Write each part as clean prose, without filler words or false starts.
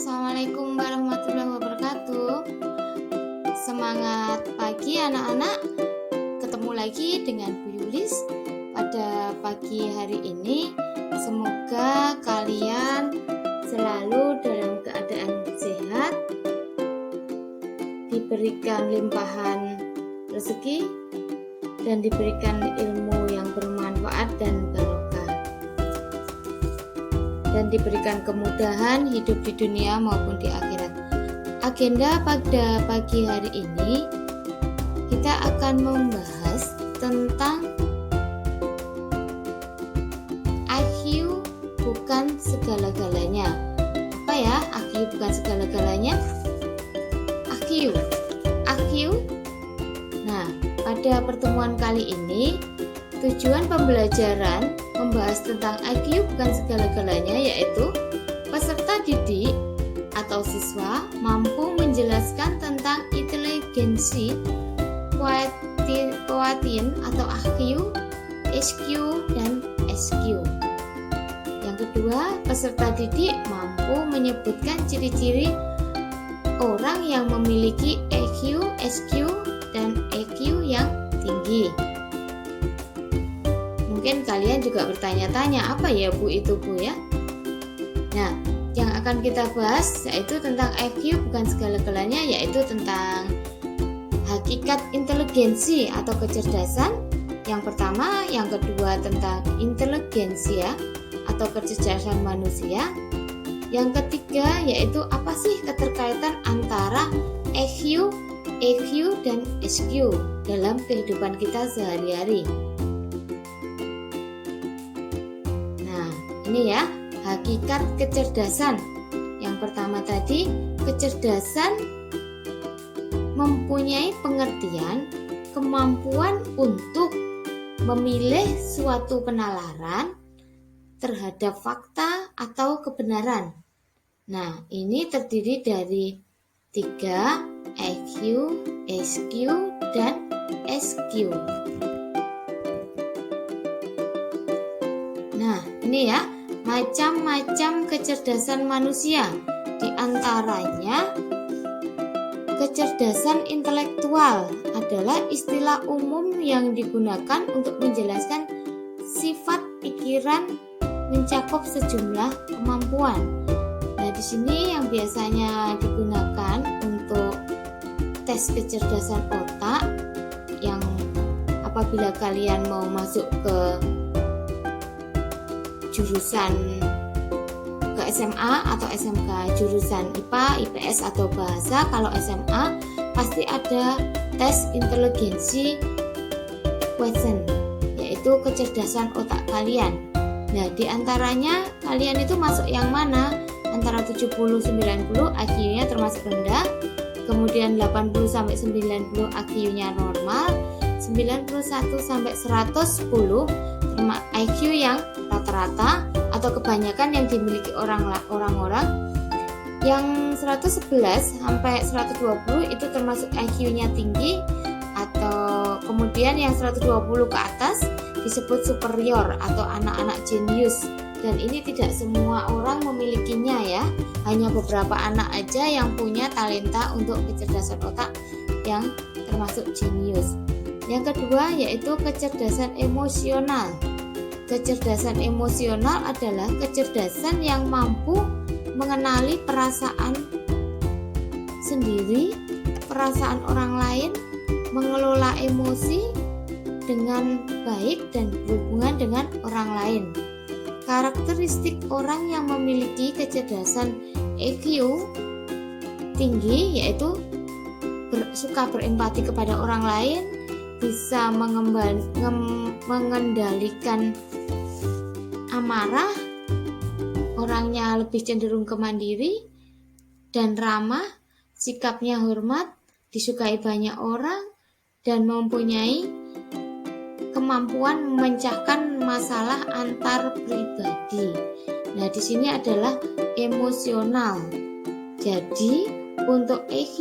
Assalamualaikum warahmatullahi wabarakatuh. Semangat pagi anak-anak. Ketemu lagi dengan Bu Yulis pada pagi hari ini. Semoga kalian selalu dalam keadaan sehat, diberikan limpahan rezeki, dan diberikan ilmu yang bermanfaat dan barokah, dan diberikan kemudahan hidup di dunia maupun di akhirat. Agenda pada pagi hari ini kita akan membahas tentang IQ bukan segala-galanya. Apa ya IQ bukan segala-galanya? IQ. Nah, pada pertemuan kali ini tujuan pembelajaran membahas tentang IQ bukan segala-galanya, yaitu peserta didik atau siswa mampu menjelaskan tentang inteligensi, quotient atau IQ, EQ, dan SQ. Yang kedua, peserta didik mampu menyebutkan ciri-ciri orang yang memiliki EQ, SQ, dan EQ yang tinggi. Mungkin kalian juga bertanya-tanya, apa ya Bu itu Bu ya? Nah, yang akan kita bahas yaitu tentang IQ bukan segala-galanya, yaitu tentang hakikat inteligensi atau kecerdasan. Yang pertama, yang kedua tentang inteligensia atau kecerdasan manusia. Yang ketiga yaitu apa sih keterkaitan antara EQ, dan SQ dalam kehidupan kita sehari-hari. Nah, ini ya hakikat kecerdasan. Yang pertama tadi, kecerdasan mempunyai pengertian kemampuan untuk memilih suatu penalaran terhadap fakta atau kebenaran. Nah, ini terdiri dari 3, EQ, SQ, dan SQ. Nah, ini ya macam-macam kecerdasan manusia. Di antaranya kecerdasan intelektual adalah istilah umum yang digunakan untuk menjelaskan sifat pikiran mencakup sejumlah kemampuan. Nah, di sini yang biasanya digunakan untuk tes kecerdasan otak, yang apabila kalian mau masuk ke jurusan ke SMA atau SMK, jurusan IPA, IPS atau bahasa. Kalau SMA pasti ada tes inteligensi question, yaitu kecerdasan otak kalian. Nah, di antaranya kalian itu masuk yang mana? Antara 70-90 IQ-nya termasuk rendah, kemudian 80-90 IQ-nya normal, 91-110 IQ yang rata-rata atau kebanyakan yang dimiliki orang-orang. Yang 111-120 itu termasuk IQ-nya tinggi, atau kemudian yang 120 ke atas disebut superior atau anak-anak jenius. Dan ini tidak semua orang memilikinya ya, hanya beberapa anak aja yang punya talenta untuk kecerdasan otak yang termasuk jenius. Yang kedua yaitu kecerdasan emosional. Kecerdasan emosional adalah kecerdasan yang mampu mengenali perasaan sendiri, perasaan orang lain, mengelola emosi dengan baik dan berhubungan dengan orang lain. Karakteristik orang yang memiliki kecerdasan EQ tinggi yaitu suka berempati kepada orang lain, bisa mengendalikan amarah, orangnya lebih cenderung ke mandiri dan ramah, sikapnya hormat, disukai banyak orang, dan mempunyai kemampuan memecahkan masalah antar pribadi. Nah, di sini adalah emosional. Jadi, untuk EQ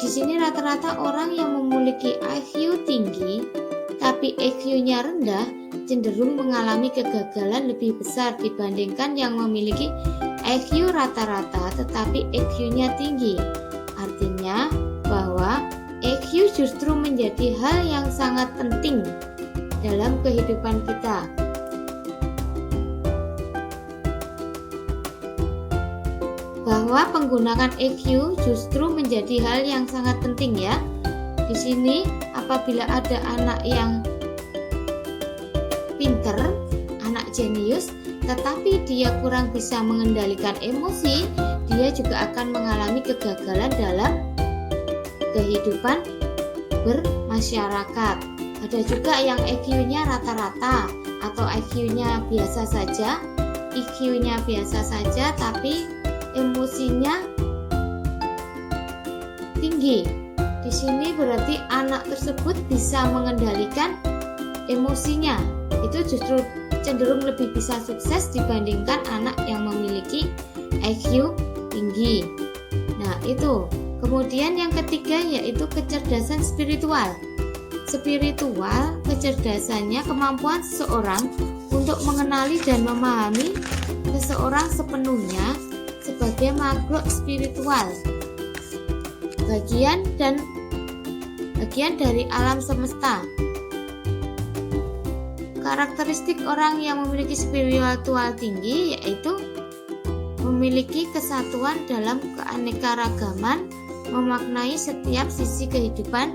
di sini rata-rata orang yang memiliki IQ tinggi tapi tetapi EQ-nya rendah cenderung mengalami kegagalan lebih besar dibandingkan yang memiliki EQ rata-rata tetapi EQ-nya tinggi. Artinya bahwa EQ justru menjadi hal yang sangat penting dalam kehidupan kita. Bahwa penggunaan EQ justru menjadi hal yang sangat penting ya. Di sini apabila ada anak yang pinter, anak jenius, tetapi dia kurang bisa mengendalikan emosi, dia juga akan mengalami kegagalan dalam kehidupan bermasyarakat. Ada juga yang EQ-nya rata-rata atau IQ-nya biasa saja, EQ-nya biasa saja, tapi emosinya tinggi. Di sini berarti anak tersebut bisa mengendalikan emosinya. Itu justru cenderung lebih bisa sukses dibandingkan anak yang memiliki IQ tinggi. Nah, itu. Kemudian yang ketiga yaitu kecerdasan spiritual. Spiritual, kecerdasannya kemampuan seseorang untuk mengenali dan memahami seseorang sepenuhnya sebagai makhluk spiritual. Bagian dari alam semesta. Karakteristik orang yang memiliki spiritual tinggi yaitu memiliki kesatuan dalam keanekaragaman, memaknai setiap sisi kehidupan,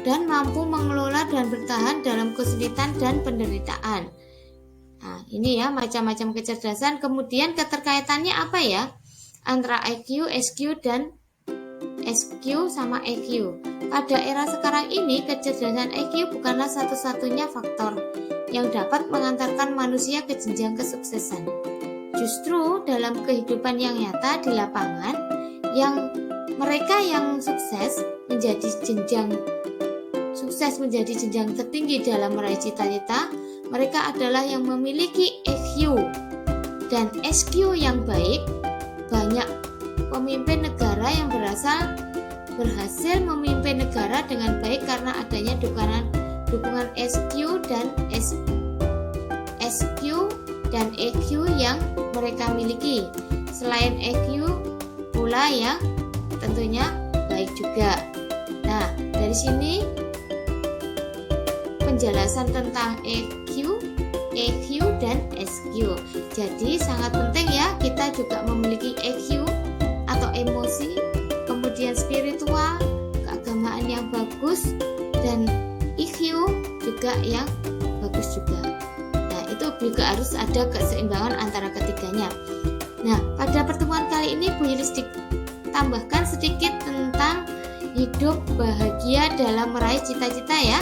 dan mampu mengelola dan bertahan dalam kesulitan dan penderitaan. Nah, ini ya macam-macam kecerdasan. Kemudian keterkaitannya apa ya? Antara IQ, SQ, dan SQ sama EQ. Pada era sekarang ini, kecerdasan IQ bukanlah satu-satunya faktor yang dapat mengantarkan manusia ke jenjang kesuksesan. Justru dalam kehidupan yang nyata di lapangan, mereka yang sukses menjadi jenjang tertinggi dalam meraih cita-cita, mereka adalah yang memiliki EQ dan SQ yang baik. Banyak pemimpin negara yang berhasil memimpin negara dengan baik karena adanya dukungan SQ dan EQ yang mereka miliki. Selain EQ pula yang tentunya baik juga. Nah, dari sini penjelasan tentang EQ, dan SQ. Jadi sangat penting ya kita juga memiliki EQ atau emosi, kemudian spiritual, keagamaan yang bagus, dan EQ juga yang bagus juga. Nah, itu juga harus ada keseimbangan antara ketiganya. Nah, pada pertemuan kali ini Bu Iris tambahkan sedikit tentang hidup bahagia dalam meraih cita-cita ya.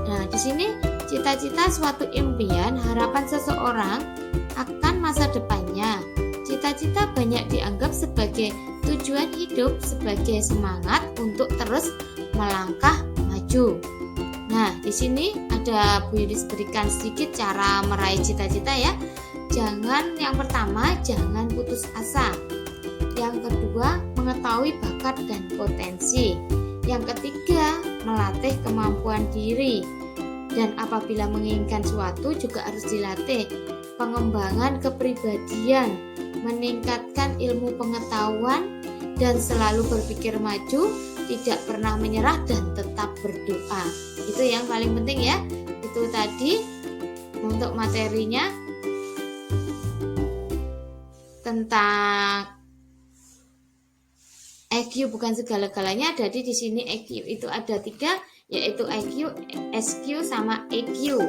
Nah, di sini cita-cita suatu impian, harapan seseorang akan masa depannya. Cita-cita banyak dianggap sebagai tujuan hidup, sebagai semangat untuk terus melangkah maju. Nah, di sini ada Bu Iris berikan sedikit cara meraih cita-cita ya. Yang pertama, jangan putus asa. Yang kedua, mengetahui bakat dan potensi. Yang ketiga, melatih kemampuan diri. Dan apabila menginginkan suatu juga harus dilatih. Pengembangan kepribadian, meningkatkan ilmu pengetahuan, dan selalu berpikir maju, tidak pernah menyerah dan tetap berdoa. Itu yang paling penting ya. Itu tadi untuk materinya tentang EQ bukan segala-galanya. Jadi di sini EQ itu ada 3, yaitu IQ, SQ, sama EQ.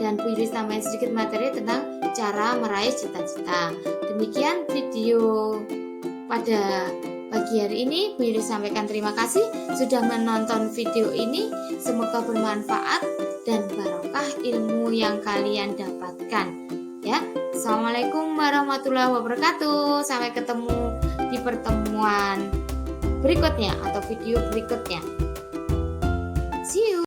Dan Bu Iris tambahin sedikit materi tentang cara meraih cita-cita. Demikian video pada pagi hari ini. Bu Iris sampaikan terima kasih sudah menonton video ini. Semoga bermanfaat dan barokah ilmu yang kalian dapatkan. Ya, Assalamualaikum warahmatullahi wabarakatuh. Sampai ketemu di pertemuan berikutnya atau video berikutnya. See you.